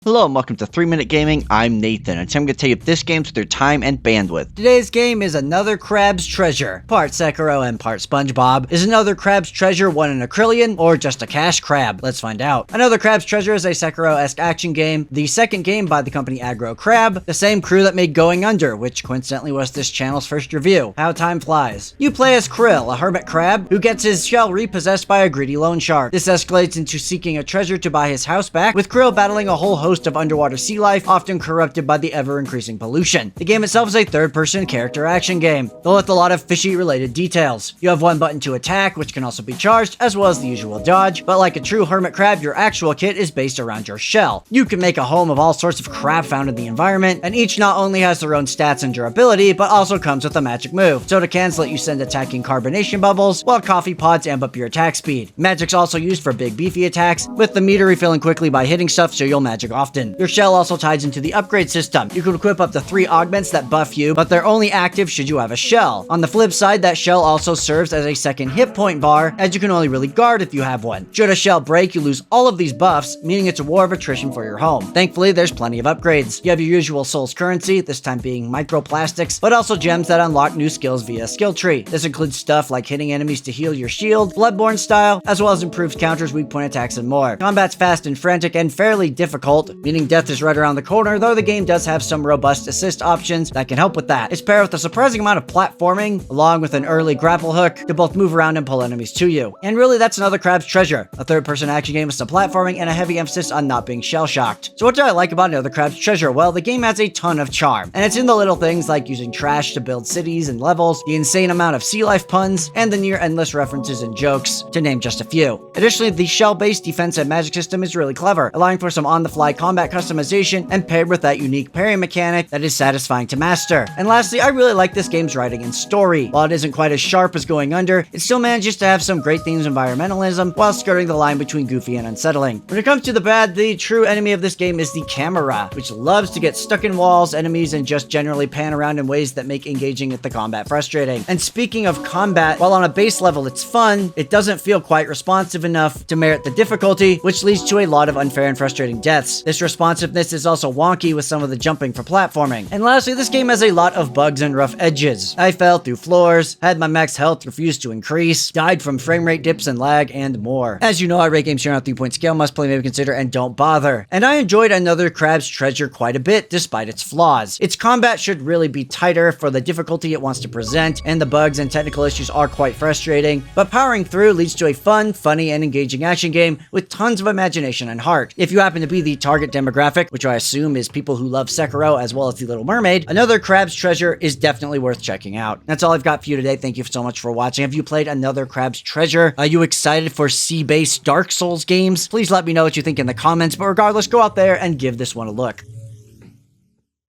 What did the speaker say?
Hello and welcome to 3 Minute Gaming. I'm Nathan, and today I'm going to tell you if this game's with your time and bandwidth. Today's game is Another Crab's Treasure. Part Shell-kiro and part SpongeBob. Is Another Crab's Treasure one in a trillion, or just a cash crab? Let's find out. Another Crab's Treasure is a Shell-kiro-esque action game, the second game by the company Aggro Crab, the same crew that made Going Under, which coincidentally was this channel's first review. How time flies. You play as Krill, a hermit crab, who gets his shell repossessed by a greedy loan shark. This escalates into seeking a treasure to buy his house back, with Krill battling a whole host of underwater sea life, often corrupted by the ever-increasing pollution. The game itself is a third-person character action game, though with a lot of fishy-related details. You have one button to attack, which can also be charged, as well as the usual dodge, but like a true hermit crab, your actual kit is based around your shell. You can make a home of all sorts of crab found in the environment, and each not only has their own stats and durability, but also comes with a magic move. So to cancel it, you send attacking carbonation bubbles, while coffee pods amp up your attack speed. Magic's also used for big beefy attacks, with the meter refilling quickly by hitting stuff, so you'll magic often. Your shell also ties into the upgrade system. You can equip up to 3 augments that buff you, but they're only active should you have a shell. On the flip side, that shell also serves as a second hit point bar, as you can only really guard if you have one. Should a shell break, you lose all of these buffs, meaning it's a war of attrition for your home. Thankfully, there's plenty of upgrades. You have your usual Souls currency, this time being microplastics, but also gems that unlock new skills via skill tree. This includes stuff like hitting enemies to heal your shield, Bloodborne style, as well as improved counters, weak point attacks, and more. Combat's fast and frantic and fairly difficult, meaning death is right around the corner, though the game does have some robust assist options that can help with that. It's paired with a surprising amount of platforming, along with an early grapple hook to both move around and pull enemies to you. And really, that's Another Crab's Treasure, a third-person action game with some platforming and a heavy emphasis on not being shell-shocked. So what do I like about Another Crab's Treasure? Well, the game has a ton of charm, and it's in the little things like using trash to build cities and levels, the insane amount of sea life puns, and the near-endless references and jokes, to name just a few. Additionally, the shell-based defense and magic system is really clever, allowing for some on-the-fly combat customization and paired with that unique parry mechanic that is satisfying to master. And lastly, I really like this game's writing and story. While it isn't quite as sharp as Going Under, it still manages to have some great themes of environmentalism while skirting the line between goofy and unsettling. When it comes to the bad, the true enemy of this game is the camera, which loves to get stuck in walls, enemies, and just generally pan around in ways that make engaging with the combat frustrating. And speaking of combat, while on a base level it's fun, it doesn't feel quite responsive enough to merit the difficulty, which leads to a lot of unfair and frustrating deaths. This responsiveness is also wonky with some of the jumping for platforming. And lastly, this game has a lot of bugs and rough edges. I fell through floors, had my max health refuse to increase, died from frame rate dips and lag, and more. As you know, I rate games here on a 3-point scale, must play, maybe consider, and don't bother. And I enjoyed Another Crab's Treasure quite a bit, despite its flaws. Its combat should really be tighter for the difficulty it wants to present, and the bugs and technical issues are quite frustrating, but powering through leads to a fun, funny, and engaging action game with tons of imagination and heart. If you happen to be the target demographic, which I assume is people who love Shell-kiro as well as The Little Mermaid, Another Crab's Treasure is definitely worth checking out. That's all I've got for you today. Thank you so much for watching. Have you played Another Crab's Treasure? Are you excited for sea-based Dark Souls games? Please let me know what you think in the comments, but regardless, go out there and give this one a look.